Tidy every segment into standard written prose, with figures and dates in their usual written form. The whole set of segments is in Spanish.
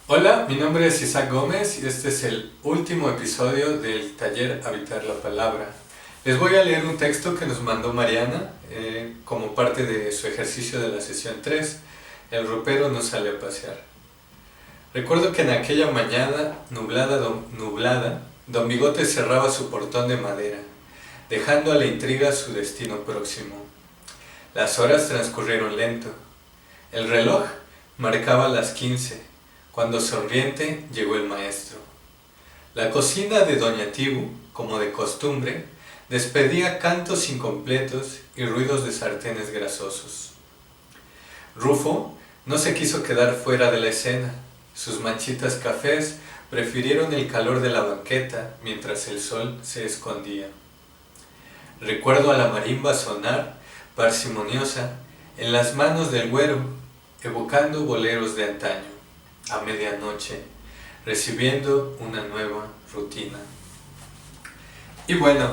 Hola, mi nombre es Isaac Gómez y este es el último episodio del taller Habitar la Palabra. Les voy a leer un texto que nos mandó Mariana como parte de su ejercicio de la sesión 3. El ropero no sale a pasear. Recuerdo que en aquella mañana nublada, Don Bigote cerraba su portón de madera, dejando a la intriga su destino próximo. Las horas transcurrieron lento. El reloj marcaba las 15, cuando sonriente llegó el maestro. La cocina de Doña Tibu, como de costumbre, despedía cantos incompletos y ruidos de sartenes grasosos. Rufo no se quiso quedar fuera de la escena. Sus manchitas cafés prefirieron el calor de la banqueta mientras el sol se escondía. Recuerdo a la marimba sonar, parsimoniosa, en las manos del güero, evocando boleros de antaño, a medianoche, recibiendo una nueva rutina. Y bueno,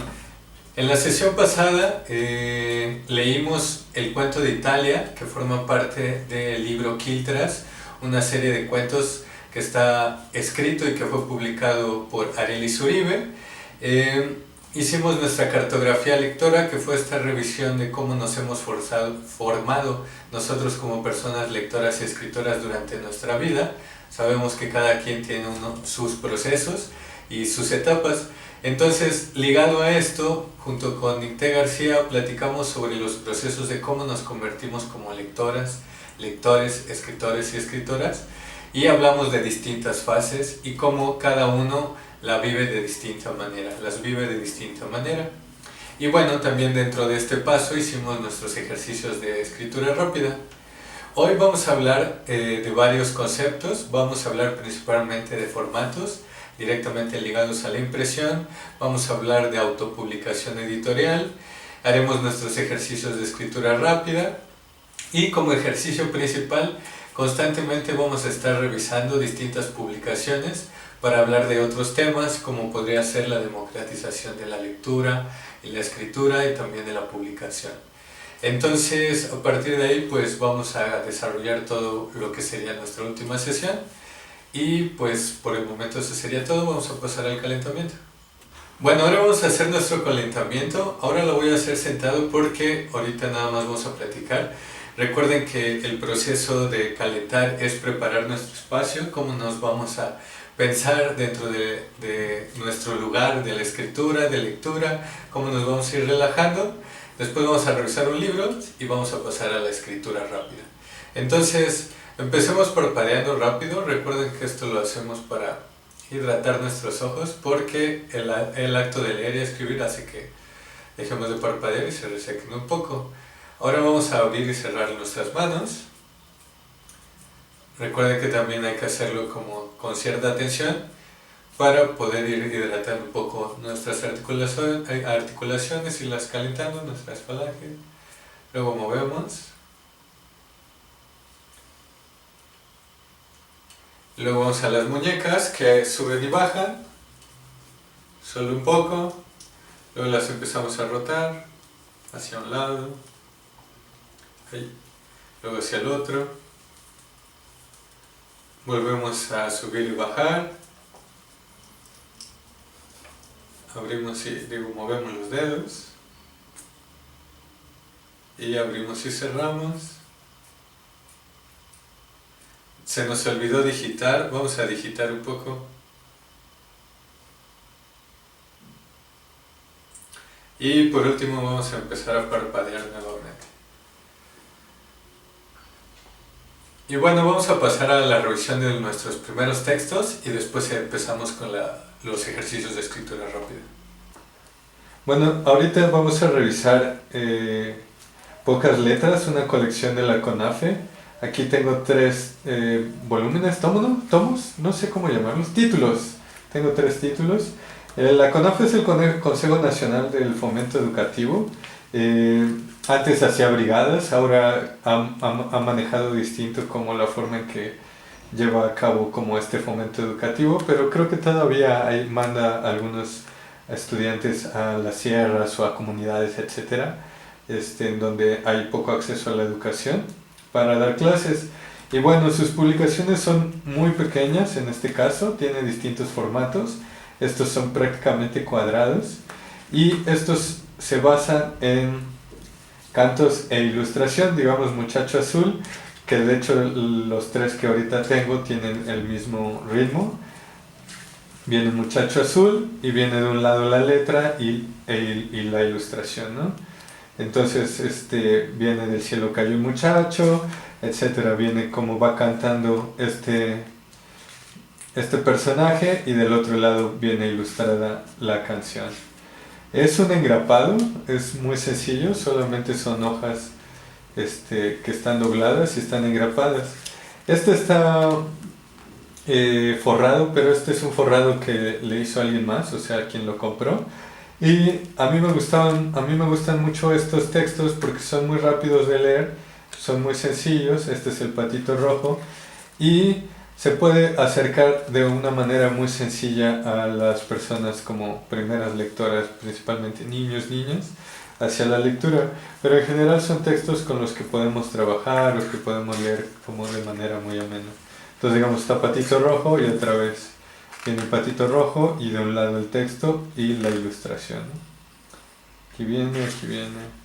en la sesión pasada leímos el cuento de Italia, que forma parte del libro Quiltras, una serie de cuentos que está escrito y que fue publicado por Arelis Uribe. Hicimos nuestra cartografía lectora, que fue esta revisión de cómo nos hemos formado nosotros como personas lectoras y escritoras durante nuestra vida. Sabemos que cada quien tiene sus procesos y sus etapas. Entonces, ligado a esto, junto con Nicté García, platicamos sobre los procesos de cómo nos convertimos como lectoras, lectores, escritores y escritoras, y hablamos de distintas fases y cómo cada uno las vive de distinta manera. Y bueno, también dentro de este paso hicimos nuestros ejercicios de escritura rápida. Hoy vamos a hablar de varios conceptos, vamos a hablar principalmente de formatos directamente ligados a la impresión, vamos a hablar de autopublicación editorial, haremos nuestros ejercicios de escritura rápida y como ejercicio principal constantemente vamos a estar revisando distintas publicaciones para hablar de otros temas como podría ser la democratización de la lectura y la escritura y también de la publicación. Entonces, a partir de ahí, pues vamos a desarrollar todo lo que sería nuestra última sesión y pues por el momento eso sería todo, vamos a pasar al calentamiento. Bueno, ahora vamos a hacer nuestro calentamiento, ahora lo voy a hacer sentado porque ahorita nada más vamos a platicar. Recuerden que el proceso de calentar es preparar nuestro espacio, cómo nos vamos a pensar dentro de nuestro lugar de la escritura, de lectura, cómo nos vamos a ir relajando. Después vamos a revisar un libro y vamos a pasar a la escritura rápida. Entonces, empecemos parpadeando rápido. Recuerden que esto lo hacemos para hidratar nuestros ojos porque el acto de leer y escribir hace que dejemos de parpadear y se resequen un poco. Ahora vamos a abrir y cerrar nuestras manos. Recuerden que también hay que hacerlo con cierta atención para poder ir hidratando un poco nuestras articulaciones y las calentando, nuestras falanges. Luego movemos. Luego vamos a las muñecas que suben y bajan, solo un poco. Luego las empezamos a rotar hacia un lado, ahí. Luego hacia el otro. Volvemos a subir y bajar. Abrimos y movemos los dedos. Y abrimos y cerramos. Se nos olvidó digitar, vamos a digitar un poco. Y por último vamos a empezar a parpadear nuevamente. Y bueno, vamos a pasar a la revisión de nuestros primeros textos y después empezamos con los ejercicios de escritura rápida. Bueno, ahorita vamos a revisar Pocas Letras, una colección de la CONAFE. Aquí tengo 3 volúmenes, tomos, no sé cómo llamarlos, títulos. Tengo 3 títulos. La CONAFE es el Consejo Nacional del Fomento Educativo. Antes hacía brigadas, ahora ha manejado distinto como la forma en que lleva a cabo como este fomento educativo, pero creo que todavía manda a algunos estudiantes a las sierras o a comunidades, etcétera, en donde hay poco acceso a la educación para dar clases. Y bueno, sus publicaciones son muy pequeñas en este caso, tiene distintos formatos. Estos son prácticamente cuadrados y estos se basan en cantos e ilustración, digamos Muchacho Azul, que de hecho los tres que ahorita tengo tienen el mismo ritmo. Viene Muchacho Azul y viene de un lado la letra y la ilustración, ¿no? Entonces viene Del cielo cayó un muchacho, etcétera, viene como va cantando este personaje y del otro lado viene ilustrada la canción. Es un engrapado, es muy sencillo, solamente son hojas que están dobladas y están engrapadas. Este está forrado, pero este es un forrado que le hizo alguien más, o sea, quien lo compró. Y a mí me gustan mucho estos textos porque son muy rápidos de leer, son muy sencillos. Este es el patito rojo y se puede acercar de una manera muy sencilla a las personas como primeras lectoras, principalmente niños, niñas, hacia la lectura, pero en general son textos con los que podemos trabajar o que podemos leer como de manera muy amena. Entonces digamos, está patito rojo y otra vez tiene el patito rojo y de un lado el texto y la ilustración. Aquí viene, aquí viene.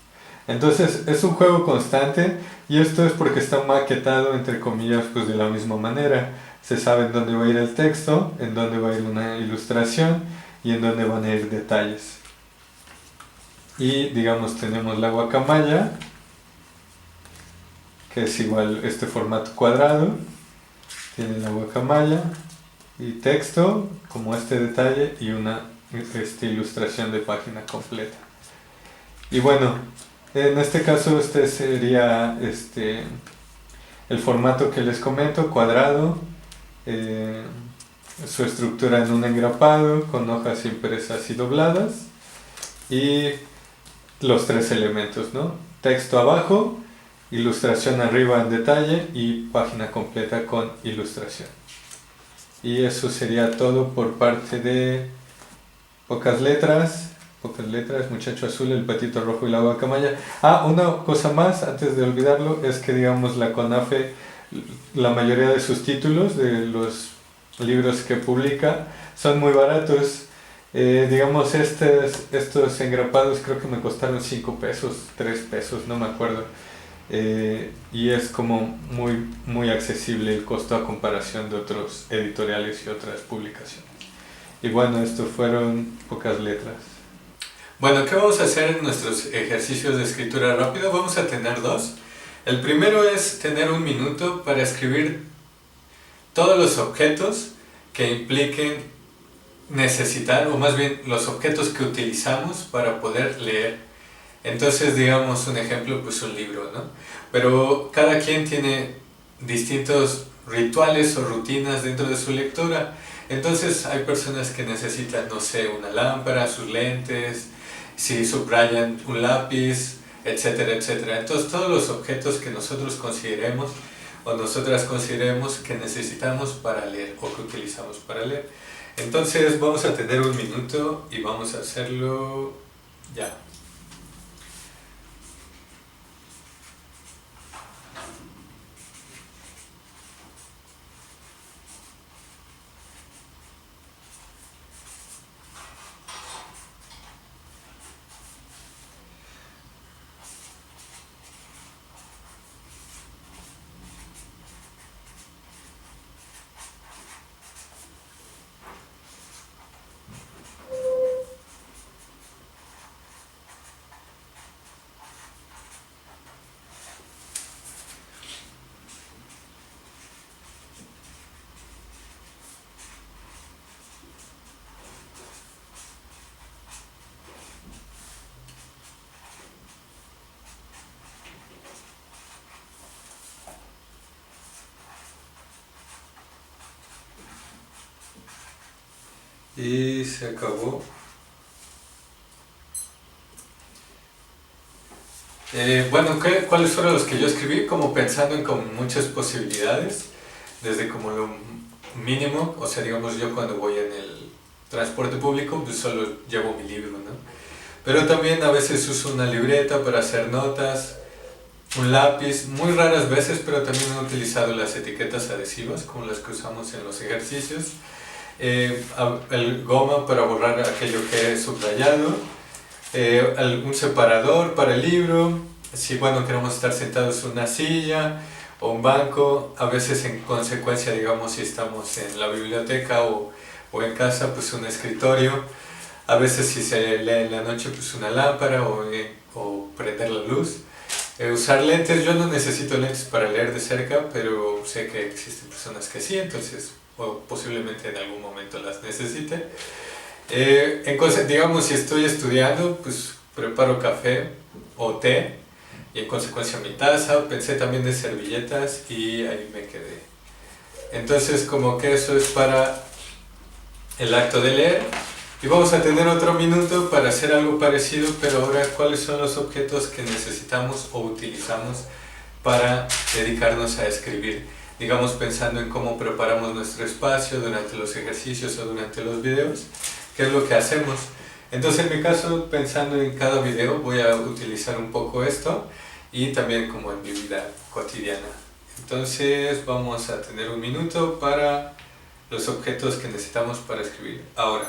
Entonces es un juego constante y esto es porque está maquetado entre comillas pues de la misma manera. Se sabe en dónde va a ir el texto, en dónde va a ir una ilustración y en dónde van a ir detalles. Y digamos tenemos la guacamaya, que es igual este formato cuadrado. Tiene la guacamaya y texto como este detalle y una ilustración de página completa. Y bueno, en este caso este sería el formato que les comento, cuadrado, su estructura en un engrapado con hojas impresas y dobladas y los tres elementos, ¿no? Texto abajo, ilustración arriba en detalle y página completa con ilustración. Y eso sería todo por parte de Pocas Letras, Muchacho Azul, el patito rojo y la guacamaya. Una cosa más antes de olvidarlo es que digamos la CONAFE, la mayoría de sus títulos de los libros que publica son muy baratos. Digamos estos engrapados creo que me costaron 5 pesos, 3 pesos, no me acuerdo. Y es como muy accesible el costo a comparación de otros editoriales y otras publicaciones. Y bueno, estos fueron Pocas Letras. Bueno, ¿qué vamos a hacer en nuestros ejercicios de escritura rápido? Vamos a tener dos. El primero es tener un minuto para escribir todos los objetos que impliquen necesitar, o más bien los objetos que utilizamos para poder leer. Entonces, digamos un ejemplo, pues un libro, ¿no? Pero cada quien tiene distintos rituales o rutinas dentro de su lectura. Entonces hay personas que necesitan, no sé, una lámpara, sus lentes, si subrayan un lápiz, etcétera, etcétera. Entonces todos los objetos que nosotros consideremos o nosotras consideremos que necesitamos para leer o que utilizamos para leer. Entonces vamos a tener un minuto y vamos a hacerlo ya. Y se acabó. Bueno, ¿cuáles fueron los que yo escribí? Como pensando en como muchas posibilidades, desde como lo mínimo, o sea, digamos yo cuando voy en el transporte público, pues solo llevo mi libro, ¿no? Pero también a veces uso una libreta para hacer notas, un lápiz, muy raras veces, pero también he utilizado las etiquetas adhesivas como las que usamos en los ejercicios, el goma para borrar aquello que he subrayado, un separador para el libro, si bueno queremos estar sentados en una silla o un banco, a veces en consecuencia, digamos, si estamos en la biblioteca o en casa, pues un escritorio, a veces si se lee en la noche, pues una lámpara o prender la luz. Usar lentes, yo no necesito lentes para leer de cerca, pero sé que existen personas que sí, entonces o posiblemente en algún momento las necesite. Digamos, si estoy estudiando, pues preparo café o té y en consecuencia mi taza. Pensé también de servilletas y ahí me quedé. Entonces como que eso es para el acto de leer. Y vamos a tener otro minuto para hacer algo parecido, pero ahora cuáles son los objetos que necesitamos o utilizamos para dedicarnos a escribir. Digamos, pensando en cómo preparamos nuestro espacio durante los ejercicios o durante los videos, qué es lo que hacemos. Entonces en mi caso, pensando en cada video, voy a utilizar un poco esto y también como en mi vida cotidiana. Entonces vamos a tener un minuto para los objetos que necesitamos para escribir. Ahora.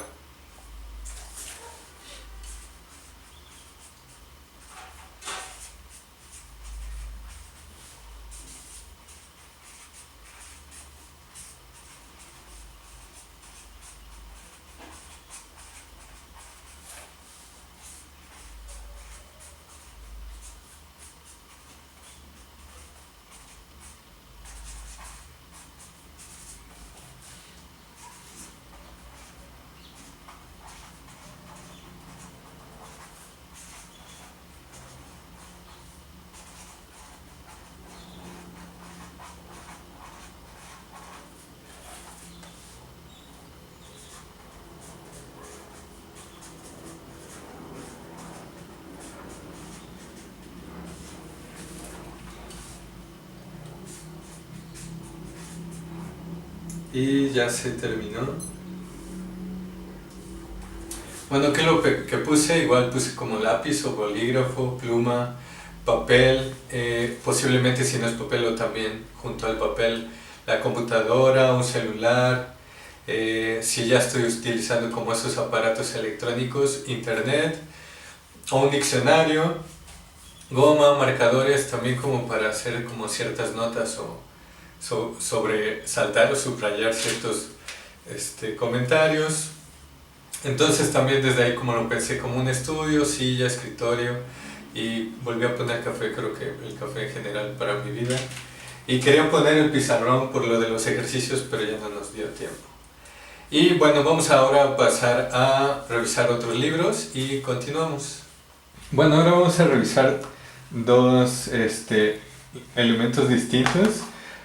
Y ya se terminó. Bueno, que puse? Igual puse como lápiz o bolígrafo, pluma, papel, posiblemente si no es papel o también junto al papel la computadora, un celular, si ya estoy utilizando como esos aparatos electrónicos, internet o un diccionario, goma, marcadores también como para hacer como ciertas notas o sobre saltar o subrayar ciertos comentarios. Entonces también desde ahí como lo pensé como un estudio, silla, escritorio y volví a poner café, creo que el café en general para mi vida. Y quería poner el pizarrón por lo de los ejercicios, pero ya no nos dio tiempo. Y bueno, vamos ahora a pasar a revisar otros libros y continuamos. Bueno, ahora vamos a revisar dos elementos distintos.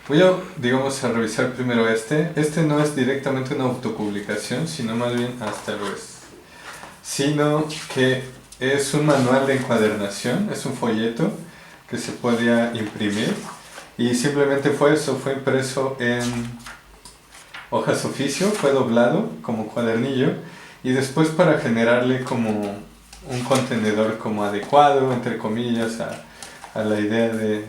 Voy a, digamos, a revisar primero este. Este no es directamente una autopublicación, sino más bien hasta lo es. Sino que es un manual de encuadernación, es un folleto que se podía imprimir. Y simplemente fue eso, fue impreso en hojas oficio, fue doblado como cuadernillo. Y después para generarle como un contenedor como adecuado, entre comillas, a la idea de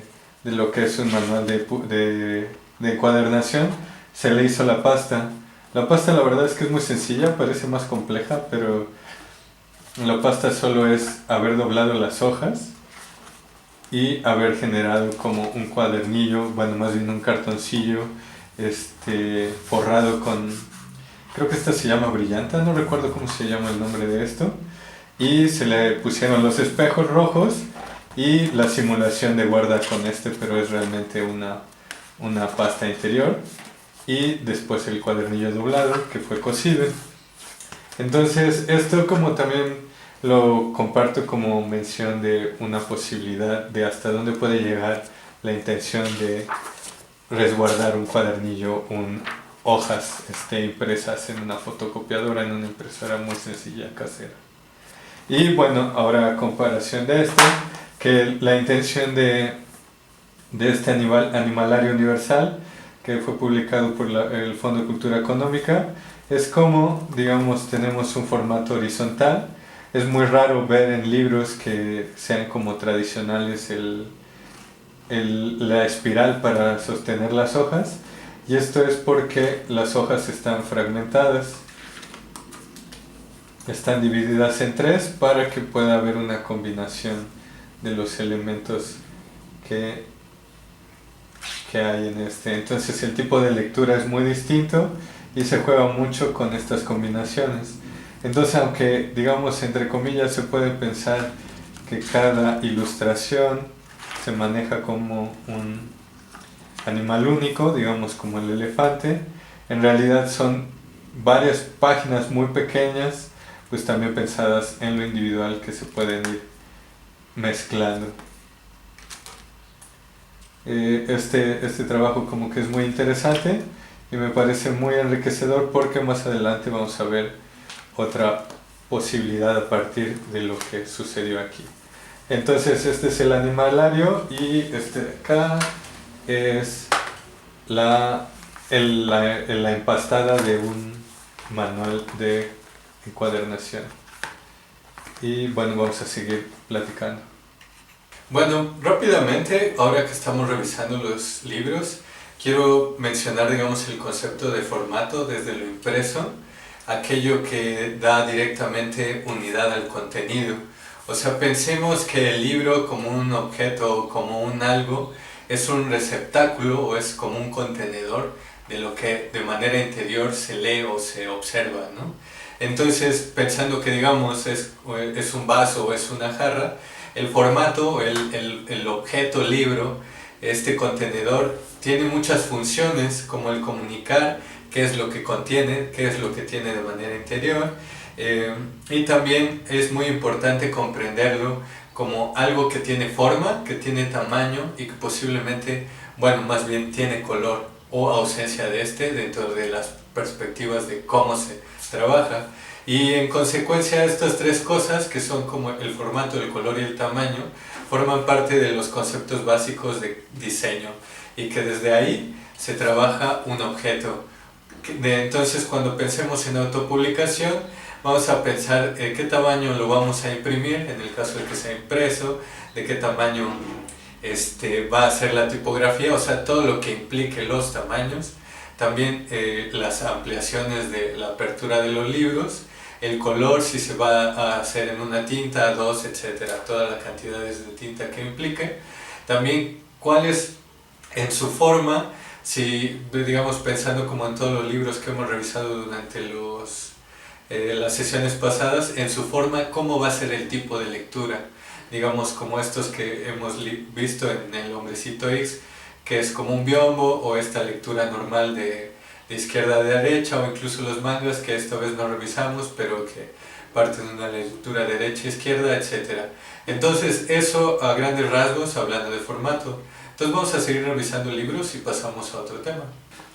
lo que es un manual de encuadernación, se le hizo la pasta. La pasta la verdad es que es muy sencilla, parece más compleja, pero la pasta solo es haber doblado las hojas y haber generado como un cuadernillo, bueno, más bien un cartoncillo forrado con, creo que esta se llama brillanta, no recuerdo cómo se llama el nombre de esto, y se le pusieron los espejos rojos y la simulación de guarda con pero es realmente una pasta interior, y después el cuadernillo doblado que fue cosido. Entonces esto como también lo comparto como mención de una posibilidad de hasta dónde puede llegar la intención de resguardar un cuadernillo, hojas impresas en una fotocopiadora, en una impresora muy sencilla casera. Y bueno, ahora a comparación de esto, que la intención de este animalario universal, que fue publicado por el Fondo de Cultura Económica, es como, digamos, tenemos un formato horizontal. Es muy raro ver en libros que sean como tradicionales la espiral para sostener las hojas, y esto es porque las hojas están fragmentadas, están divididas en tres para que pueda haber una combinación de los elementos que hay en este. Entonces el tipo de lectura es muy distinto y se juega mucho con estas combinaciones. Entonces, aunque digamos entre comillas se puede pensar que cada ilustración se maneja como un animal único, digamos como el elefante, en realidad son varias páginas muy pequeñas, pues también pensadas en lo individual, que se pueden ir mezclando. Este trabajo como que es muy interesante y me parece muy enriquecedor, porque más adelante vamos a ver otra posibilidad a partir de lo que sucedió aquí. Entonces este es el animalario, y este de acá es la empastada de un manual de encuadernación. Y bueno, vamos a seguir platicando. Bueno, rápidamente, ahora que estamos revisando los libros, quiero mencionar, digamos, el concepto de formato desde lo impreso, aquello que da directamente unidad al contenido. O sea, pensemos que el libro como un objeto, como un algo, es un receptáculo o es como un contenedor de lo que de manera interior se lee o se observa, ¿no? Entonces, pensando que, digamos, es un vaso o es una jarra, el formato, el objeto libro, este contenedor, tiene muchas funciones, como el comunicar qué es lo que contiene, qué es lo que tiene de manera interior, y también es muy importante comprenderlo como algo que tiene forma, que tiene tamaño y que posiblemente, bueno, más bien tiene color o ausencia de este dentro de las perspectivas de cómo se trabaja. Y en consecuencia, estas tres cosas, que son como el formato, el color y el tamaño, forman parte de los conceptos básicos de diseño, y que desde ahí se trabaja un objeto. Entonces, cuando pensemos en autopublicación, vamos a pensar qué tamaño lo vamos a imprimir, en el caso de que sea impreso, de qué tamaño va a ser la tipografía, o sea, todo lo que implique los tamaños. También las ampliaciones de la apertura de los libros, el color, si se va a hacer en una tinta, dos, etcétera, todas las cantidades de tinta que implique. También cuál es en su forma, si digamos pensando como en todos los libros que hemos revisado durante las sesiones pasadas, en su forma, cómo va a ser el tipo de lectura, digamos como estos que hemos visto en el Hombrecito X, que es como un biombo, o esta lectura normal de izquierda a derecha, o incluso los mangas, que esta vez no revisamos, pero que parten de una lectura derecha-izquierda, etc. Entonces, eso a grandes rasgos, hablando de formato. Entonces vamos a seguir revisando libros y pasamos a otro tema.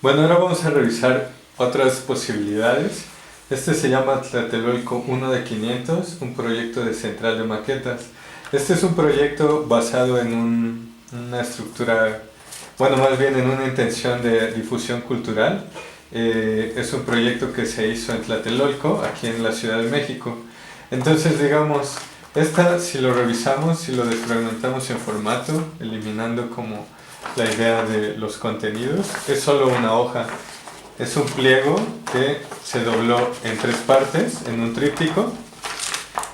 Bueno, ahora vamos a revisar otras posibilidades. Este se llama Tlatelolco 1 de 500, un proyecto de central de maquetas. Este es un proyecto basado en una estructura, bueno, más bien en una intención de difusión cultural. Es un proyecto que se hizo en Tlatelolco, aquí en la Ciudad de México. Entonces, digamos, si lo revisamos, si lo desfragmentamos en formato, eliminando como la idea de los contenidos, es solo una hoja. Es un pliego que se dobló en tres partes, en un tríptico,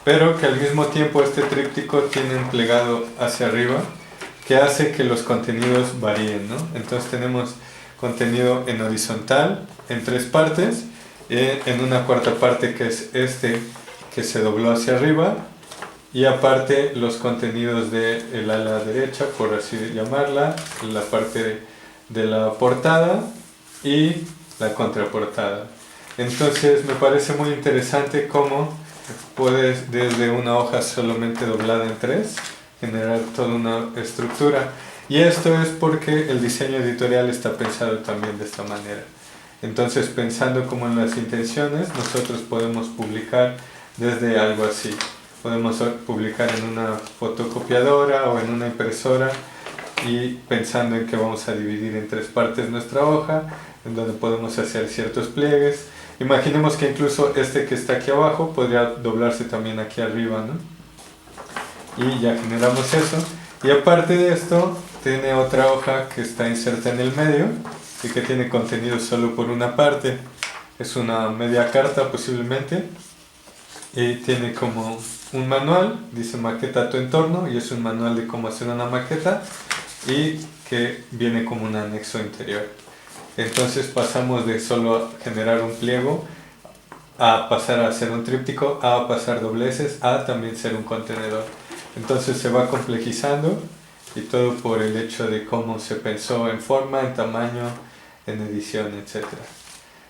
pero que al mismo tiempo este tríptico tiene un plegado hacia arriba que hace que los contenidos varíen, ¿no? Entonces tenemos contenido en horizontal, en tres partes, en una cuarta parte que es que se dobló hacia arriba, y aparte los contenidos del ala derecha, por así llamarla, la parte de la portada y la contraportada. Entonces me parece muy interesante cómo puedes, desde una hoja solamente doblada en tres, generar toda una estructura. Y esto es porque el diseño editorial está pensado también de esta manera. Entonces, pensando como en las intenciones, nosotros podemos publicar desde algo así. Podemos publicar en una fotocopiadora o en una impresora, y pensando en que vamos a dividir en tres partes nuestra hoja, en donde podemos hacer ciertos pliegues. Imaginemos que incluso este que está aquí abajo podría doblarse también aquí arriba, ¿no? Y ya generamos eso. Y aparte de esto, tiene otra hoja que está inserta en el medio y que tiene contenido solo por una parte. Es una media carta posiblemente y tiene como un manual, dice maqueta tu entorno, y es un manual de cómo hacer una maqueta y que viene como un anexo interior. Entonces pasamos de solo generar un pliego a pasar a hacer un tríptico, a pasar dobleces, a también ser un contenedor. Entonces se va complejizando, y todo por el hecho de cómo se pensó en forma, en tamaño, en edición, etc.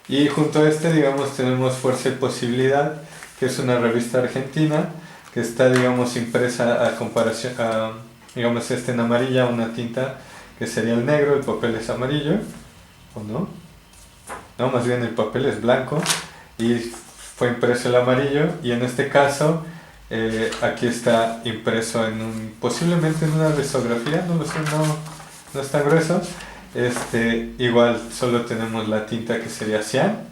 Y junto a este, digamos, tenemos Fuerza y Posibilidad, que es una revista argentina que está, digamos, impresa a comparación, digamos, en amarilla, una tinta que sería el negro, el papel es amarillo, ¿o no? No, más bien el papel es blanco y fue impreso el amarillo, y en este caso aquí está impreso posiblemente en una risografía, no lo sé, no es tan grueso. Igual solo tenemos la tinta que sería cian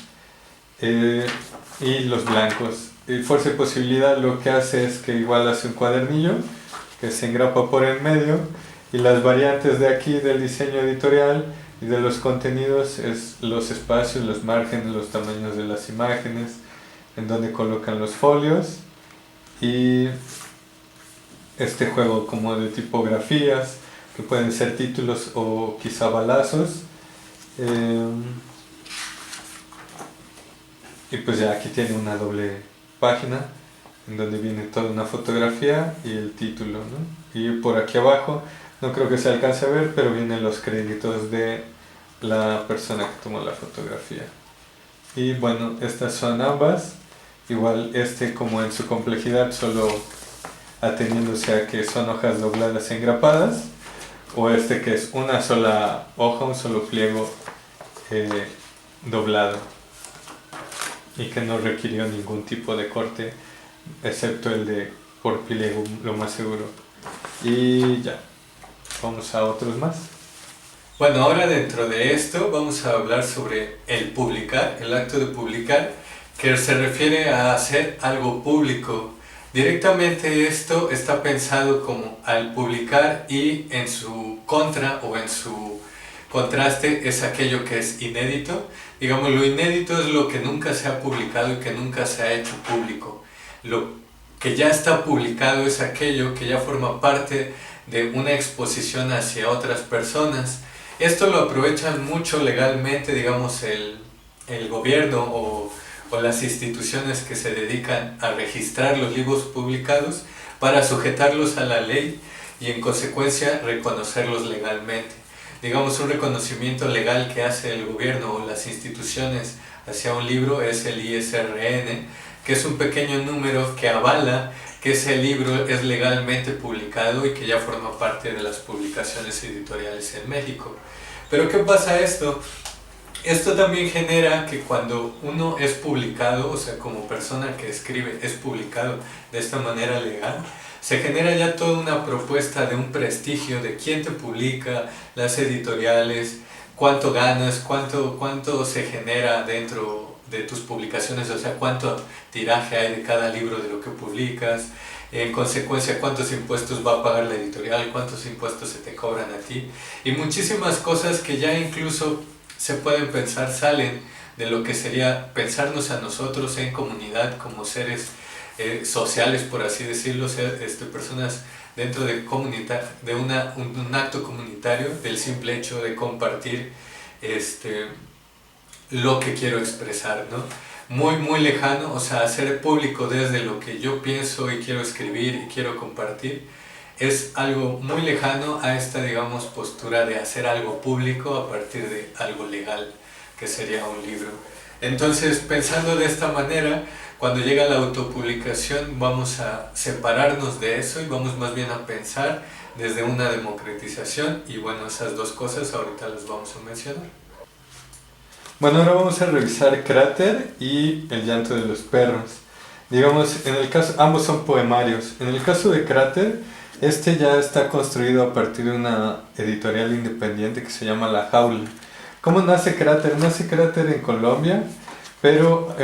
y los blancos. Fuerza y Posibilidad lo que hace es que igual hace un cuadernillo que se engrapa por el medio, y las variantes de aquí del diseño editorial y de los contenidos es los espacios, los márgenes, los tamaños de las imágenes, en donde colocan los folios, y este juego como de tipografías que pueden ser títulos o quizá balazos. Y pues ya aquí tiene una doble página en donde viene toda una fotografía y el título, ¿no? Y por aquí abajo, no creo que se alcance a ver, pero vienen los créditos de la persona que tomó la fotografía. Y bueno, estas son ambas. Igual como en su complejidad solo ateniéndose a que son hojas dobladas y engrapadas, o que es una sola hoja, un solo pliego doblado, y que no requirió ningún tipo de corte excepto el de por pliego, lo más seguro. Y ya, vamos a otros más. Bueno, ahora dentro de esto vamos a hablar sobre el publicar, el acto de publicar, que se refiere a hacer algo público. Directamente esto está pensado como al publicar, y en su contra o en su contraste es aquello que es inédito. Digamos, lo inédito es lo que nunca se ha publicado y que nunca se ha hecho público. Lo que ya está publicado es aquello que ya forma parte de una exposición hacia otras personas. Esto lo aprovechan mucho legalmente, digamos, el gobierno o las instituciones que se dedican a registrar los libros publicados para sujetarlos a la ley y en consecuencia reconocerlos legalmente. Digamos, un reconocimiento legal que hace el gobierno o las instituciones hacia un libro es el ISRN, que es un pequeño número que avala que ese libro es legalmente publicado y que ya forma parte de las publicaciones editoriales en México. Pero ¿qué pasa esto? Esto también genera que cuando uno es publicado, o sea, como persona que escribe es publicado de esta manera legal, se genera ya toda una propuesta de un prestigio de quién te publica, las editoriales, cuánto ganas, cuánto se genera dentro de tus publicaciones, o sea, cuánto tiraje hay de cada libro de lo que publicas, en consecuencia cuántos impuestos va a pagar la editorial, cuántos impuestos se te cobran a ti, y muchísimas cosas que ya incluso se pueden pensar salen de lo que sería pensarnos a nosotros en comunidad como seres sociales, por así decirlo, personas dentro de un acto comunitario, del simple hecho de compartir lo que quiero expresar, ¿no? Muy, muy lejano, o sea, hacer público desde lo que yo pienso y quiero escribir y quiero compartir, es algo muy lejano a esta, digamos, postura de hacer algo público a partir de algo legal, que sería un libro. Entonces, pensando de esta manera, cuando llega la autopublicación vamos a separarnos de eso y vamos más bien a pensar desde una democratización, y bueno, esas dos cosas ahorita las vamos a mencionar. Bueno, ahora vamos a revisar Cráter y El llanto de los perros. Digamos, en el caso, ambos son poemarios. En el caso de Cráter, ya está construido a partir de una editorial independiente que se llama La Jaula. ¿Cómo nace Cráter? Nace Cráter en Colombia, pero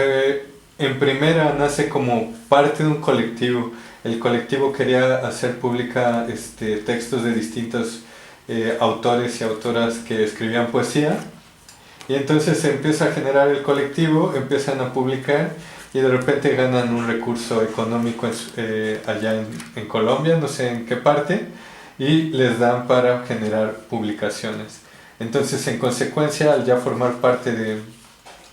en primera nace como parte de un colectivo. El colectivo quería hacer pública textos de distintos autores y autoras que escribían poesía. Y entonces se empieza a generar el colectivo, empiezan a publicar y de repente ganan un recurso económico allá en Colombia, no sé en qué parte, y les dan para generar publicaciones. Entonces, en consecuencia, al ya formar parte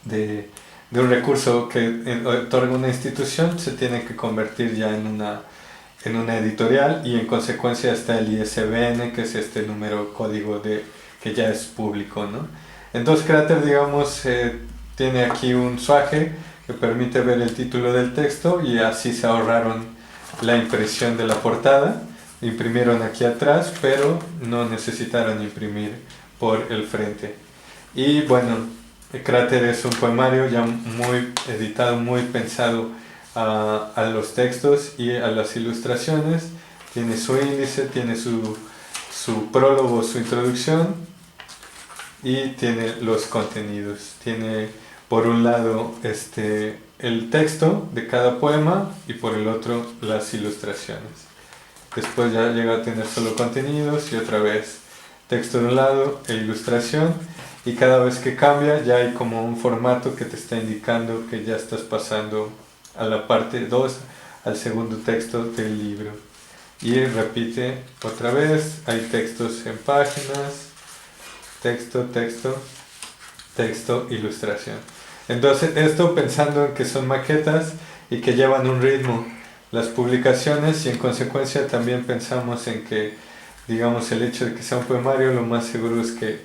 de un recurso que otorga una institución, se tiene que convertir ya en una editorial, y en consecuencia está el ISBN, que es este número código que ya es público, ¿no? Entonces Crater, digamos, tiene aquí un swagger que permite ver el título del texto, y así se ahorraron la impresión de la portada. Imprimieron aquí atrás, pero no necesitaron imprimir por el frente. Y bueno, Crater es un poemario ya muy editado, muy pensado a los textos y a las ilustraciones. Tiene su índice, tiene su prólogo, su introducción, y tiene los contenidos. Tiene por un lado el texto de cada poema y por el otro las ilustraciones. Después ya llega a tener solo contenidos y otra vez texto de un lado e ilustración, y cada vez que cambia ya hay como un formato que te está indicando que ya estás pasando a la parte 2, al segundo texto del libro. Y repite otra vez, hay textos en páginas, texto, texto, texto, ilustración. Entonces esto pensando en que son maquetas y que llevan un ritmo las publicaciones, y en consecuencia también pensamos en que, digamos, el hecho de que sea un poemario, lo más seguro es que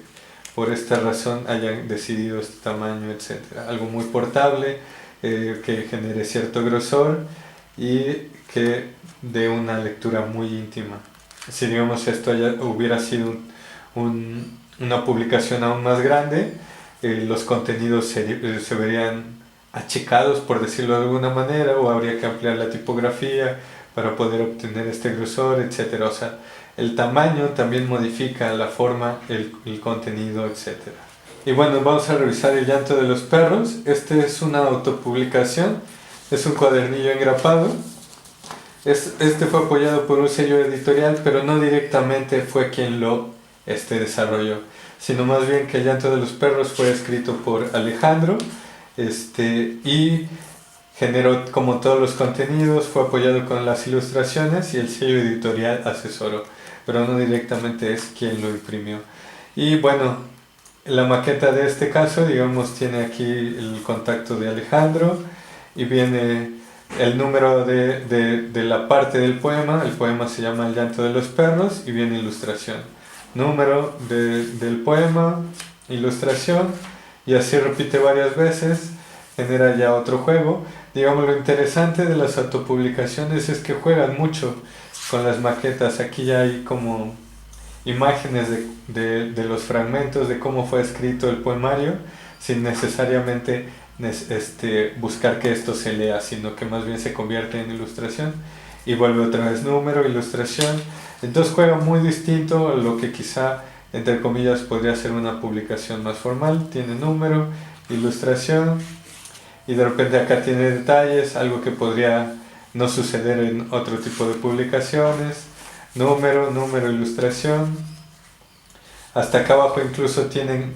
por esta razón hayan decidido este tamaño, etc. Algo muy portable, que genere cierto grosor y que dé una lectura muy íntima. Si, digamos, esto hubiera sido una publicación aún más grande, los contenidos se verían achicados, por decirlo de alguna manera, o habría que ampliar la tipografía para poder obtener este grosor, etc. O sea, el tamaño también modifica la forma, el contenido, etc. Y bueno, vamos a revisar El llanto de los perros. Este es una autopublicación, es un cuadernillo engrapado. Este fue apoyado por un sello editorial, pero no directamente fue quien lo desarrolló, sino más bien que El llanto de los perros fue escrito por Alejandro, y generó como todos los contenidos, fue apoyado con las ilustraciones y el sello editorial asesoró, pero no directamente es quien lo imprimió. Y bueno, la maqueta de este caso, digamos, tiene aquí el contacto de Alejandro y viene el número de la parte del poema. El poema se llama El llanto de los perros y viene ilustración. Número del poema, ilustración, y así repite varias veces, genera ya otro juego. Digamos, lo interesante de las autopublicaciones es que juegan mucho con las maquetas. Aquí ya hay como imágenes de los fragmentos de cómo fue escrito el poemario, sin necesariamente buscar que esto se lea, sino que más bien se convierte en ilustración y vuelve otra vez número, ilustración. Entonces juega muy distinto a lo que quizá, entre comillas, podría ser una publicación más formal. Tiene número, ilustración, y de repente acá tiene detalles, algo que podría no suceder en otro tipo de publicaciones. Número, ilustración. Hasta acá abajo incluso tienen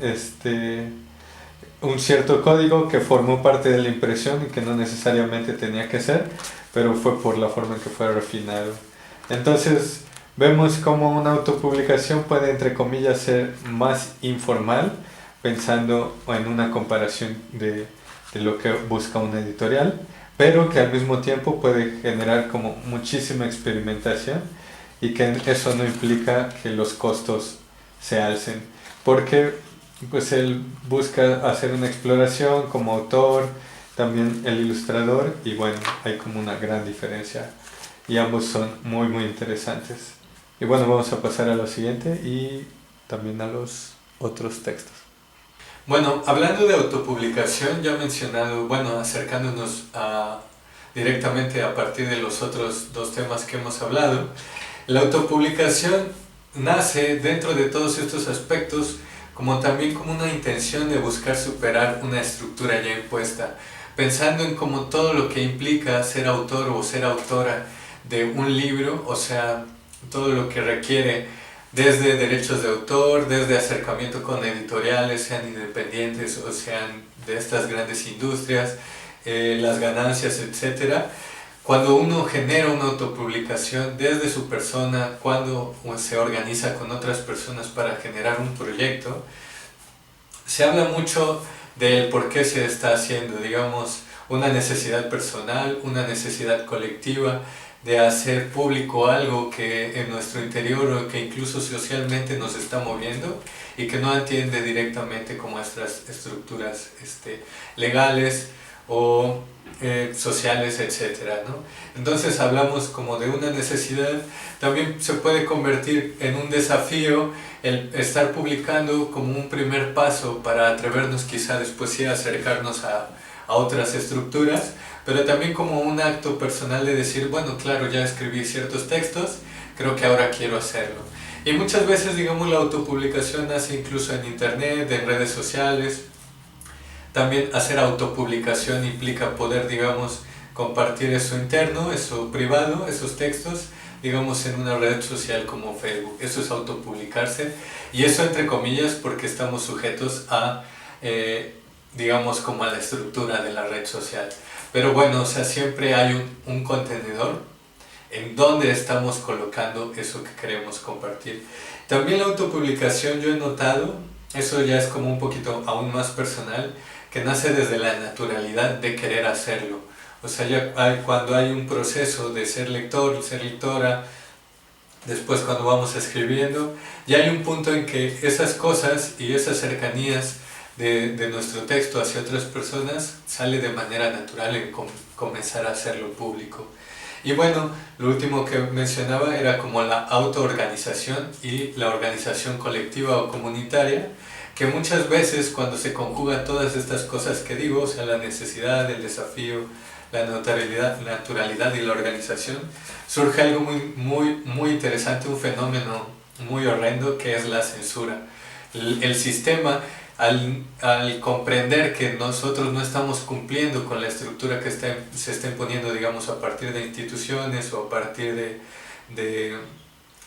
un cierto código que formó parte de la impresión y que no necesariamente tenía que ser, pero fue por la forma en que fue refinado. Entonces vemos cómo una autopublicación puede, entre comillas, ser más informal, pensando en una comparación de lo que busca una editorial, pero que al mismo tiempo puede generar como muchísima experimentación, y que eso no implica que los costos se alcen, porque pues él busca hacer una exploración como autor, también el ilustrador, y bueno, hay como una gran diferencia y ambos son muy muy interesantes. Y bueno, vamos a pasar a lo siguiente y también a los otros textos. Bueno, hablando de autopublicación, ya he mencionado, bueno, acercándonos directamente a partir de los otros dos temas que hemos hablado, la autopublicación nace dentro de todos estos aspectos como también como una intención de buscar superar una estructura ya impuesta, pensando en como todo lo que implica ser autor o ser autora de un libro, o sea, todo lo que requiere desde derechos de autor, desde acercamiento con editoriales, sean independientes o sean de estas grandes industrias, las ganancias, etcétera. Cuando uno genera una autopublicación desde su persona, cuando se organiza con otras personas para generar un proyecto, se habla mucho del por qué se está haciendo, digamos, una necesidad personal, una necesidad colectiva de hacer público algo que en nuestro interior o que incluso socialmente nos está moviendo y que no atiende directamente como nuestras estructuras legales o sociales, etcétera, ¿no? Entonces hablamos como de una necesidad, también se puede convertir en un desafío el estar publicando como un primer paso para atrevernos quizá después sí a acercarnos a otras estructuras, pero también como un acto personal de decir, bueno, claro, ya escribí ciertos textos, creo que ahora quiero hacerlo. Y muchas veces, digamos, la autopublicación nace incluso en internet, en redes sociales. También hacer autopublicación implica poder, digamos, compartir eso interno, eso privado, esos textos, digamos, en una red social como Facebook. Eso es autopublicarse, y eso entre comillas porque estamos sujetos a, digamos, como a la estructura de la red social. Pero bueno, o sea, siempre hay un contenedor en donde estamos colocando eso que queremos compartir. También la autopublicación, yo he notado, eso ya es como un poquito aún más personal, que nace desde la naturalidad de querer hacerlo. O sea, ya cuando hay un proceso de ser lector, ser lectora, después cuando vamos escribiendo, ya hay un punto en que esas cosas y esas cercanías de nuestro texto hacia otras personas sale de manera natural en comenzar a hacerlo público. Y bueno, lo último que mencionaba era como la autoorganización y la organización colectiva o comunitaria, que muchas veces cuando se conjugan todas estas cosas que digo, o sea, la necesidad, el desafío, la naturalidad y la organización, surge algo muy interesante, un fenómeno muy horrendo que es la censura. El sistema, al comprender que nosotros no estamos cumpliendo con la estructura que se está imponiendo, digamos, a partir de instituciones o a partir de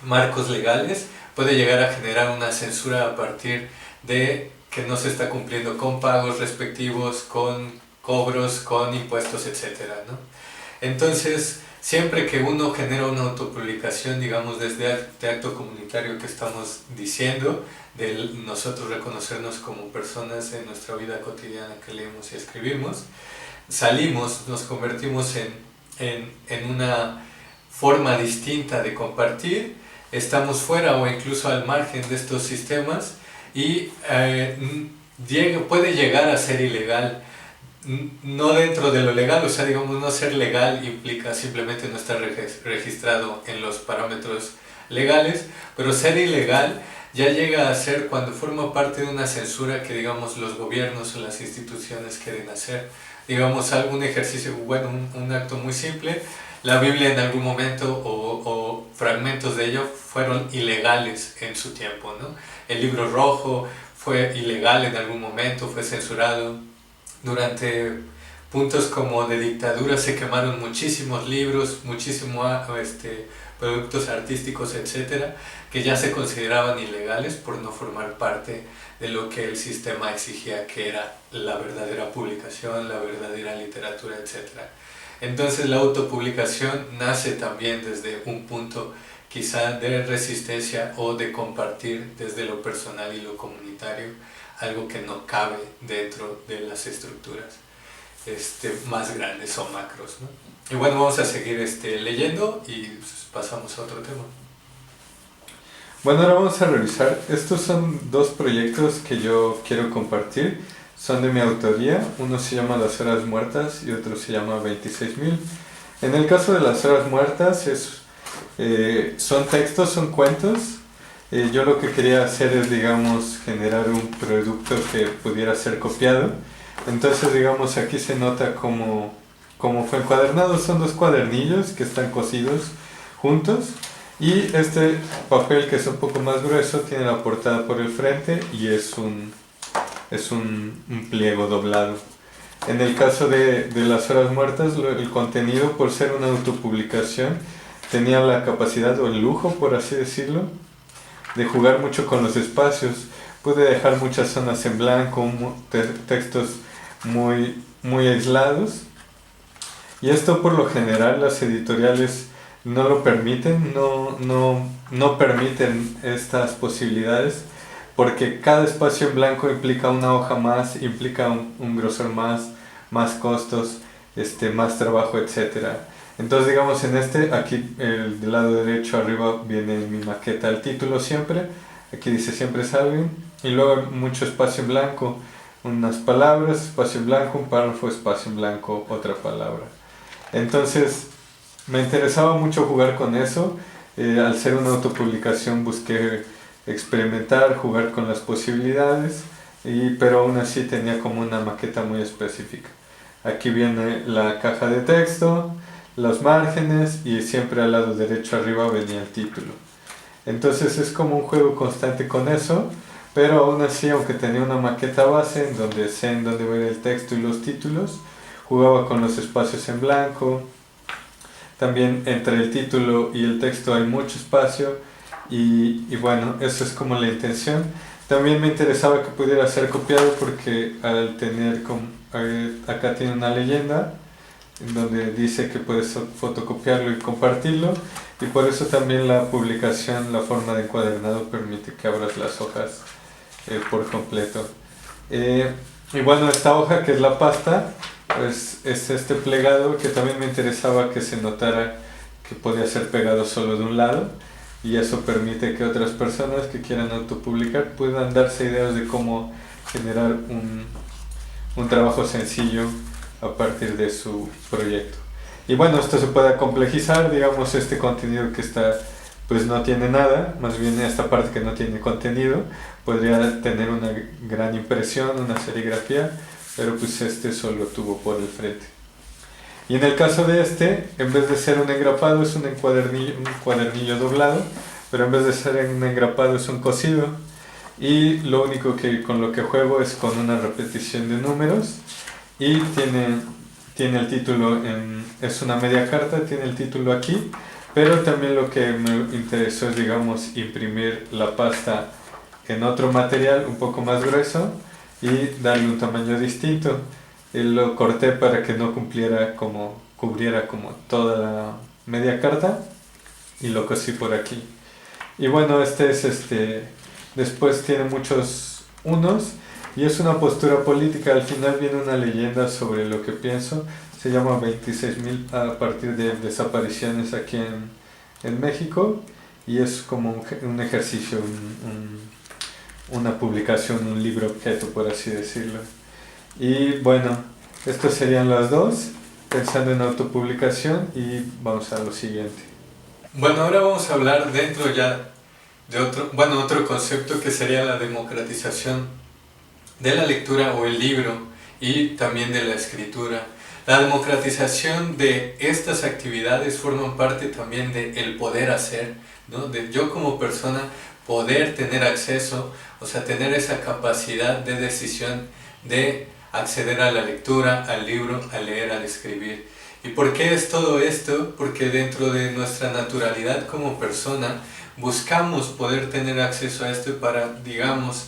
marcos legales, puede llegar a generar una censura a partir de que no se está cumpliendo con pagos respectivos, con cobros, con impuestos, etcétera, ¿no? Entonces, siempre que uno genera una autopublicación, digamos, desde este acto comunitario que estamos diciendo, de nosotros reconocernos como personas en nuestra vida cotidiana que leemos y escribimos, salimos, nos convertimos en una forma distinta de compartir, estamos fuera o incluso al margen de estos sistemas y puede llegar a ser ilegal. No dentro de lo legal, o sea, digamos, no ser legal implica simplemente no estar registrado en los parámetros legales, pero ser ilegal ya llega a ser cuando forma parte de una censura que, digamos, los gobiernos o las instituciones quieren hacer. Digamos, algún ejercicio, bueno, un acto muy simple, la Biblia en algún momento o fragmentos de ello fueron ilegales en su tiempo, ¿no? El libro rojo fue ilegal en algún momento, fue censurado. Durante puntos como de dictadura se quemaron muchísimos libros, muchísimos productos artísticos, etcétera, que ya se consideraban ilegales por no formar parte de lo que el sistema exigía que era la verdadera publicación, la verdadera literatura, etcétera. Entonces la autopublicación nace también desde un punto quizá de resistencia o de compartir desde lo personal y lo comunitario algo que no cabe dentro de las estructuras más grandes o macros, ¿no? Y bueno, vamos a seguir leyendo y pasamos a otro tema. Bueno, ahora vamos a revisar. Estos son dos proyectos que yo quiero compartir. Son de mi autoría. Uno se llama Las Horas Muertas y otro se llama 26.000. En el caso de Las Horas Muertas son textos, son cuentos. Yo lo que quería hacer es, digamos, generar un producto que pudiera ser copiado. Entonces, digamos, aquí se nota cómo fue encuadernado. Son dos cuadernillos que están cosidos juntos. Y este papel, que es un poco más grueso, tiene la portada por el frente y es un pliego doblado. En el caso de Las Horas Muertas, el contenido, por ser una autopublicación, tenía la capacidad o el lujo, por así decirlo, de jugar mucho con los espacios. Pude dejar muchas zonas en blanco, textos muy aislados. Y esto por lo general las editoriales no lo permiten, no permiten estas posibilidades, porque cada espacio en blanco implica una hoja más, implica un grosor más costos, más trabajo, etcétera. Entonces digamos aquí del lado derecho arriba viene mi maqueta, el título siempre, aquí dice siempre Salvin, y luego mucho espacio en blanco, unas palabras, espacio en blanco, un párrafo, espacio en blanco, otra palabra. Entonces me interesaba mucho jugar con eso. Al ser una autopublicación busqué experimentar, jugar con las posibilidades, pero aún así tenía como una maqueta muy específica. Aquí viene la caja de texto, los márgenes y siempre al lado derecho arriba venía el título. Entonces es como un juego constante con eso, pero aún así, aunque tenía una maqueta base en donde sé en dónde va a ir el texto y los títulos, jugaba con los espacios en blanco. También entre el título y el texto hay mucho espacio y bueno, eso es como la intención. También me interesaba que pudiera ser copiado porque al tener acá tiene una leyenda en donde dice que puedes fotocopiarlo y compartirlo, y por eso también la publicación, la forma de encuadernado permite que abras las hojas por completo. Y bueno, esta hoja que es la pasta, pues es este plegado que también me interesaba que se notara que podía ser pegado solo de un lado, y eso permite que otras personas que quieran autopublicar puedan darse ideas de cómo generar un trabajo sencillo a partir de su proyecto. Y bueno, esto se puede complejizar, digamos, este contenido que está pues no tiene nada, más bien esta parte que no tiene contenido podría tener una gran impresión, una serigrafía, pero pues solo tuvo por el frente. Y en el caso de en vez de ser un engrapado es un cuadernillo doblado, pero en vez de ser un engrapado es un cosido, y lo único con lo que juego es con una repetición de números, y tiene el título, es una media carta, tiene el título aquí, pero también lo que me interesó es, digamos, imprimir la pasta en otro material un poco más grueso y darle un tamaño distinto. Lo corté para que no cubriera como toda la media carta, y lo cosí por aquí. Y bueno, después tiene muchos unos y es una postura política. Al final viene una leyenda sobre lo que pienso. Se llama 26.000 a partir de desapariciones aquí en México, y es como un ejercicio, una publicación, un libro objeto, por así decirlo. Y bueno, estos serían las dos, pensando en autopublicación, y vamos a lo siguiente. Bueno, ahora vamos a hablar dentro ya de otro concepto que sería la democratización de la lectura o el libro, y también de la escritura. La democratización de estas actividades forman parte también del poder hacer, ¿no? De yo como persona poder tener acceso, o sea, tener esa capacidad de decisión de acceder a la lectura, al libro, a leer, al escribir. ¿Y por qué es todo esto? Porque dentro de nuestra naturalidad como persona buscamos poder tener acceso a esto para, digamos,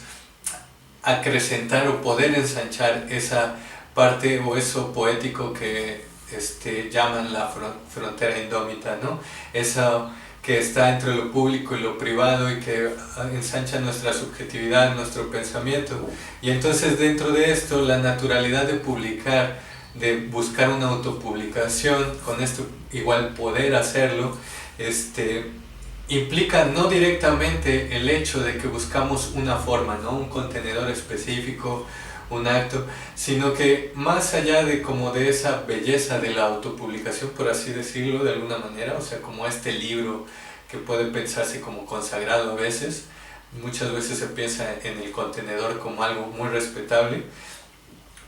acrecentar o poder ensanchar esa parte o eso poético que llaman la frontera indómita, ¿no? Eso que está entre lo público y lo privado y que ensancha nuestra subjetividad, nuestro pensamiento. Y entonces dentro de esto la naturalidad de publicar, de buscar una autopublicación, con esto igual poder hacerlo, implica no directamente el hecho de que buscamos una forma, ¿no? Un contenedor específico, un acto, sino que más allá de esa belleza de la autopublicación, por así decirlo de alguna manera, o sea, como este libro que puede pensarse como consagrado a veces, muchas veces se piensa en el contenedor como algo muy respetable.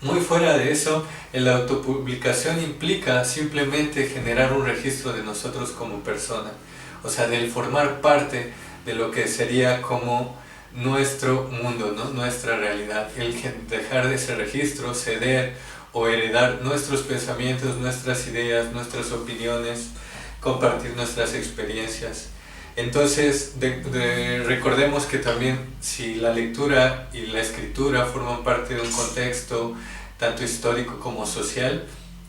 Muy fuera de eso, la autopublicación implica simplemente generar un registro de nosotros como persona, o sea, del formar parte de lo que sería como nuestro mundo, ¿no? Nuestra realidad, el dejar de ese registro, ceder o heredar nuestros pensamientos, nuestras ideas, nuestras opiniones, compartir nuestras experiencias. Entonces, recordemos que también si la lectura y la escritura forman parte de un contexto tanto histórico como social,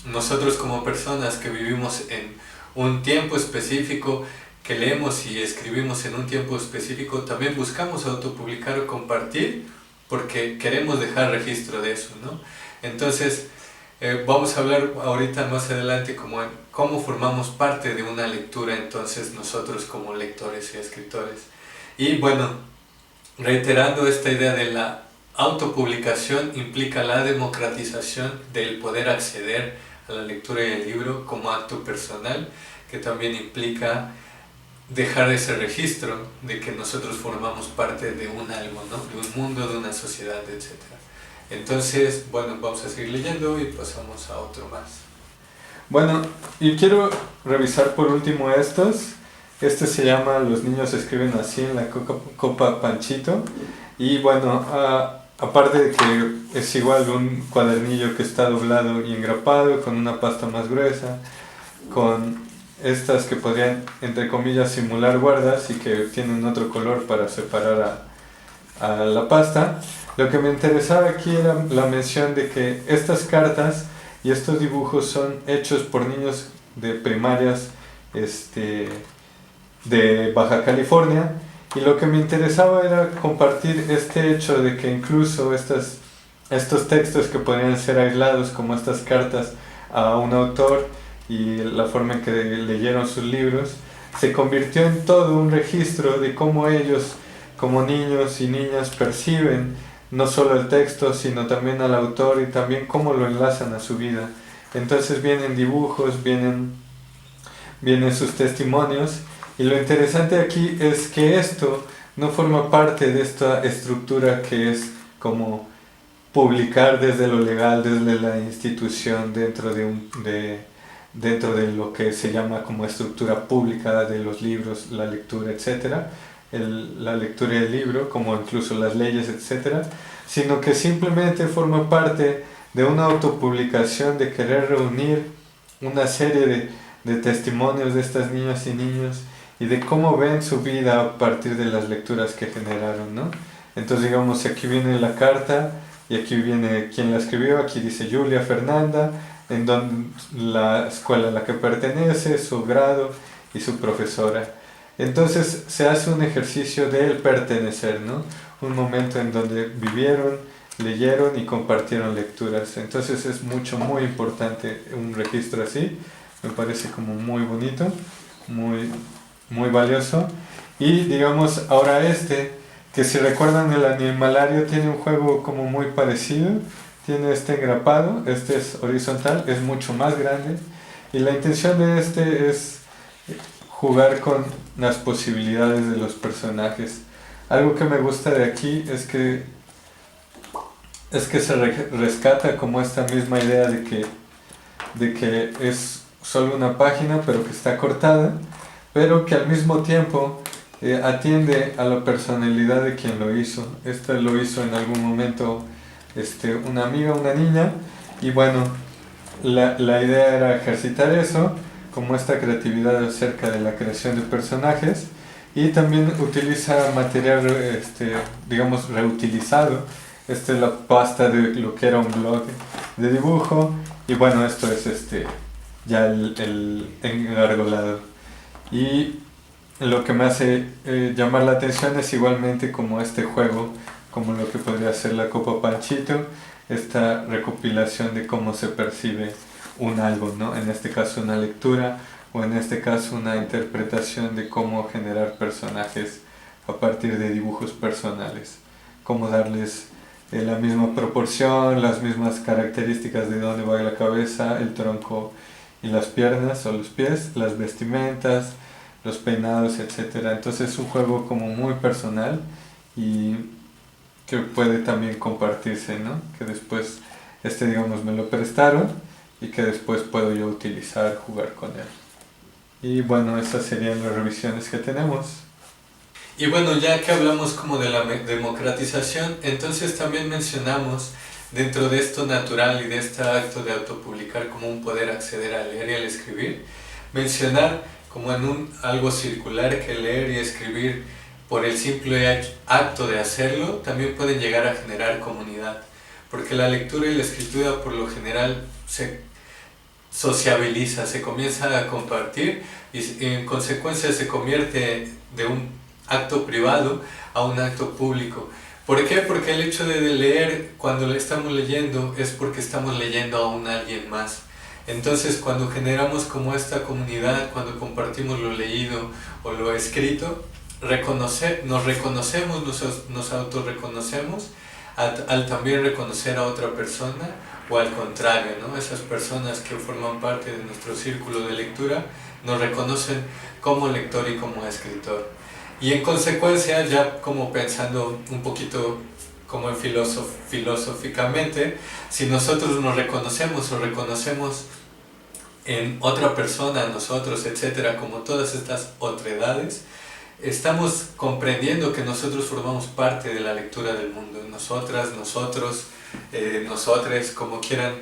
nosotros como personas que vivimos en un tiempo específico, que leemos y escribimos en un tiempo específico, también buscamos autopublicar o compartir porque queremos dejar registro de eso, ¿no? Entonces, vamos a hablar ahorita más adelante como en cómo formamos parte de una lectura entonces nosotros como lectores y escritores. Y bueno, reiterando esta idea de la autopublicación implica la democratización del poder acceder a la lectura y el libro como acto personal, que también implica dejar ese registro de que nosotros formamos parte de un algo, ¿no? De un mundo, de una sociedad, etc. Entonces, bueno, vamos a seguir leyendo y pasamos a otro más. Bueno, y quiero revisar por último estos. Este se llama Los niños escriben así en la Copa Panchito. Y bueno, aparte de que es igual un cuadernillo que está doblado y engrapado con una pasta más gruesa, con estas que podrían, entre comillas, simular guardas y que tienen otro color para separar a la pasta. Lo que me interesaba aquí era la mención de que estas cartas y estos dibujos son hechos por niños de primarias de Baja California, y lo que me interesaba era compartir este hecho de que incluso estos textos que podrían ser aislados como estas cartas a un autor y la forma en que leyeron sus libros se convirtió en todo un registro de cómo ellos como niños y niñas perciben no solo el texto, sino también al autor y también cómo lo enlazan a su vida. Entonces vienen dibujos, vienen sus testimonios, y lo interesante aquí es que esto no forma parte de esta estructura que es como publicar desde lo legal, desde la institución, dentro de lo que se llama como estructura pública de los libros, la lectura, etc. La lectura del libro, como incluso las leyes, etc., sino que simplemente forma parte de una autopublicación, de querer reunir una serie de testimonios de estas niñas y niños y de cómo ven su vida a partir de las lecturas que generaron, ¿no? Entonces, digamos, aquí viene la carta y aquí viene quién la escribió. Aquí dice Julia Fernanda, en donde la escuela a la que pertenece, su grado y su profesora. Entonces se hace un ejercicio del pertenecer, ¿no? Un momento en donde vivieron, leyeron y compartieron lecturas. Entonces es muy importante un registro así. Me parece como muy bonito, muy valioso. Y digamos ahora que si recuerdan el animalario tiene un juego como muy parecido. Tiene este engrapado, este es horizontal, es mucho más grande. Y la intención de este es jugar con las posibilidades de los personajes. Algo que me gusta de aquí es que se rescata como esta misma idea de que es solo una página pero que está cortada, pero que al mismo tiempo atiende a la personalidad de quien lo hizo. Este lo hizo en algún momento una amiga, una niña, y bueno, la idea era ejercitar eso, como esta creatividad acerca de la creación de personajes, y también utiliza material digamos reutilizado. Esta es la pasta de lo que era un blog de dibujo, y bueno, esto es ya el engargolado. Y lo que me hace llamar la atención es igualmente como este juego, como lo que podría ser la Copa Panchito, esta recopilación de cómo se percibe un algo, ¿no? En este caso una lectura, o en este caso una interpretación de cómo generar personajes a partir de dibujos personales, cómo darles la misma proporción, las mismas características de dónde va la cabeza, el tronco y las piernas o los pies, las vestimentas, los peinados, etc. Entonces es un juego como muy personal y que puede también compartirse, ¿no? Que después digamos me lo prestaron y que después puedo yo utilizar, jugar con él. Y bueno, estas serían las revisiones que tenemos. Y bueno, ya que hablamos como de la democratización, entonces también mencionamos dentro de esto natural y de este acto de autopublicar como un poder acceder a leer y al escribir, mencionar como en algo circular que leer y escribir por el simple acto de hacerlo, también pueden llegar a generar comunidad. Porque la lectura y la escritura por lo general se sociabiliza, se comienza a compartir y en consecuencia se convierte de un acto privado a un acto público. ¿Por qué? Porque el hecho de leer, cuando le estamos leyendo, es porque estamos leyendo a alguien más. Entonces, cuando generamos como esta comunidad, cuando compartimos lo leído o lo escrito, nos reconocemos, nos autorreconocemos al también reconocer a otra persona, o al contrario, ¿no? Esas personas que forman parte de nuestro círculo de lectura nos reconocen como lector y como escritor. Y en consecuencia, ya como pensando un poquito como en filosóficamente, si nosotros nos reconocemos o reconocemos en otra persona, nosotros, etcétera, como todas estas otredades, estamos comprendiendo que nosotros formamos parte de la lectura del mundo. Nosotras, nosotros, nosotres, como quieran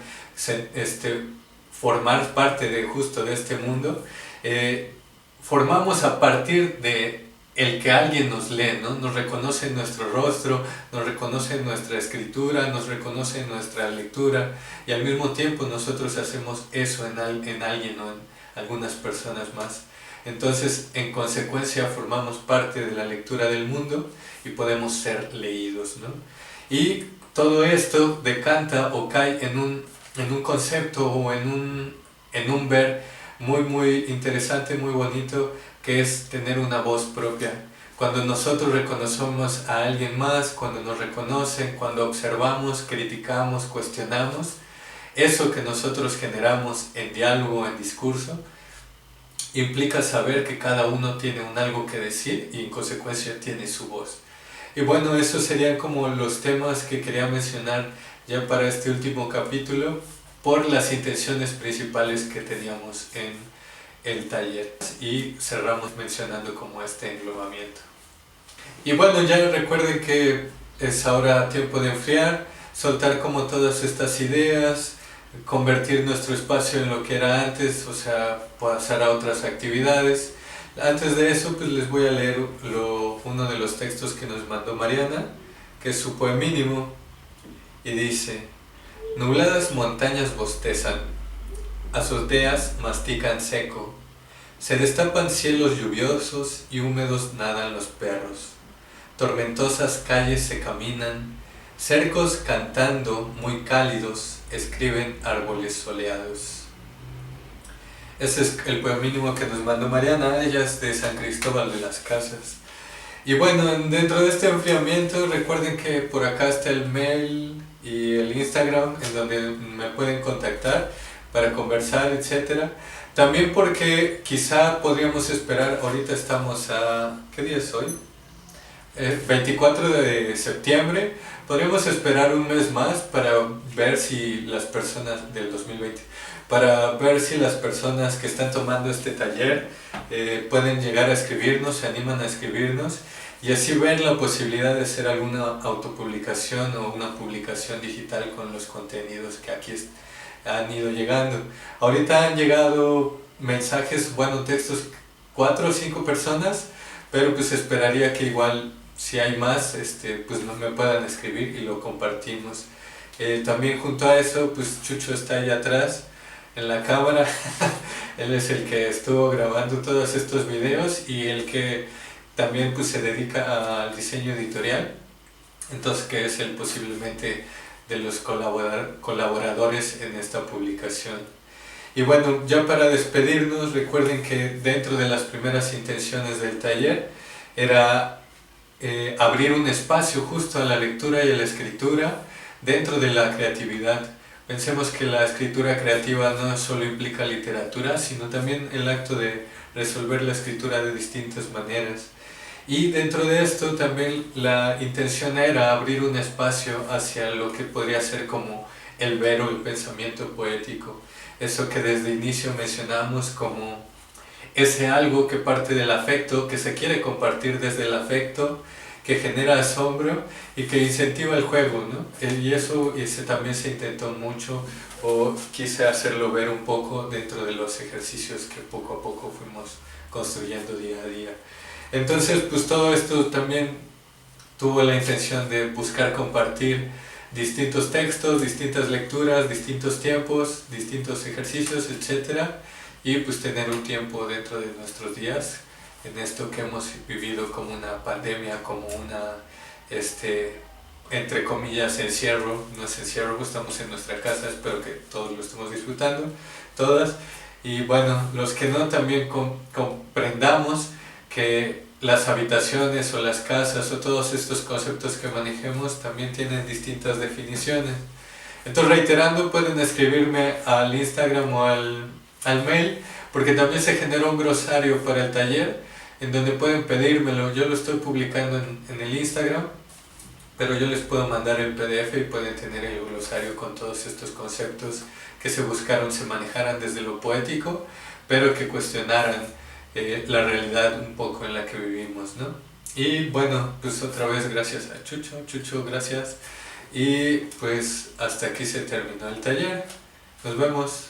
formar parte de justo de este mundo, formamos a partir de el que alguien nos lee, ¿no? Nos reconoce en nuestro rostro, nos reconoce en nuestra escritura, nos reconoce en nuestra lectura, y al mismo tiempo nosotros hacemos eso en alguien o en algunas personas más. Entonces, en consecuencia, formamos parte de la lectura del mundo y podemos ser leídos, ¿no? Y todo esto decanta o cae en un concepto o en un ver muy, muy interesante, muy bonito, que es tener una voz propia. Cuando nosotros reconocemos a alguien más, cuando nos reconocen, cuando observamos, criticamos, cuestionamos, eso que nosotros generamos en diálogo, en discurso, implica saber que cada uno tiene algo que decir y en consecuencia tiene su voz. Y bueno, esos serían como los temas que quería mencionar ya para este último capítulo, por las intenciones principales que teníamos en el taller, y cerramos mencionando como este englobamiento. Y bueno, ya recuerden que es ahora tiempo de enfriar, soltar como todas estas ideas, convertir nuestro espacio en lo que era antes, o sea, pasar a otras actividades. Antes de eso, pues les voy a leer uno de los textos que nos mandó Mariana, que es su poemínimo, y dice: nubladas montañas bostezan, azoteas mastican seco, se destapan cielos lluviosos y húmedos nadan los perros, tormentosas calles se caminan, cercos cantando muy cálidos escriben árboles soleados. Ese es el poemínimo que nos mandó Mariana, ella es de San Cristóbal de las Casas. Y bueno, dentro de este enfriamiento, recuerden que por acá está el mail y el Instagram en donde me pueden contactar para conversar, etcétera. También porque quizá podríamos esperar, ahorita estamos a... ¿qué día es hoy? 24 de septiembre, podríamos esperar un mes más para ver si las personas del 2020, para ver si las personas que están tomando este taller pueden llegar a escribirnos, se animan a escribirnos, y así ver la posibilidad de hacer alguna autopublicación o una publicación digital con los contenidos que aquí han ido llegando. Ahorita han llegado mensajes, bueno, textos, 4 o 5 personas, pero pues esperaría que igual si hay más, pues me puedan escribir y lo compartimos. También junto a eso, pues Chucho está ahí atrás en la cámara. Él es el que estuvo grabando todos estos videos y el que también pues se dedica al diseño editorial, entonces que es el posiblemente de los colaboradores en esta publicación. Y bueno, ya para despedirnos, recuerden que dentro de las primeras intenciones del taller era abrir un espacio justo a la lectura y a la escritura dentro de la creatividad. Pensemos que la escritura creativa no solo implica literatura, sino también el acto de resolver la escritura de distintas maneras. Y dentro de esto también la intención era abrir un espacio hacia lo que podría ser como el ver o el pensamiento poético. Eso que desde el inicio mencionamos como ese algo que parte del afecto, que se quiere compartir desde el afecto que genera asombro y que incentiva el juego, ¿no? Y eso también se intentó mucho, o quise hacerlo ver un poco dentro de los ejercicios que poco a poco fuimos construyendo día a día. Entonces, pues todo esto también tuvo la intención de buscar compartir distintos textos, distintas lecturas, distintos tiempos, distintos ejercicios, etc. Y pues tener un tiempo dentro de nuestros días en esto que hemos vivido como una pandemia, como una, entre comillas, encierro. No es encierro, estamos en nuestra casa, espero que todos lo estemos disfrutando, todas. Y bueno, los que no, también comprendamos que las habitaciones o las casas o todos estos conceptos que manejemos también tienen distintas definiciones. Entonces, reiterando, pueden escribirme al Instagram o al mail, porque también se generó un glosario para el taller en donde pueden pedírmelo. Yo lo estoy publicando en el Instagram, pero yo les puedo mandar el PDF y pueden tener el glosario con todos estos conceptos que se buscaron, se manejaran desde lo poético, pero que cuestionaran la realidad un poco en la que vivimos, ¿no? Y bueno, pues otra vez gracias a Chucho, gracias. Y pues hasta aquí se terminó el taller. Nos vemos.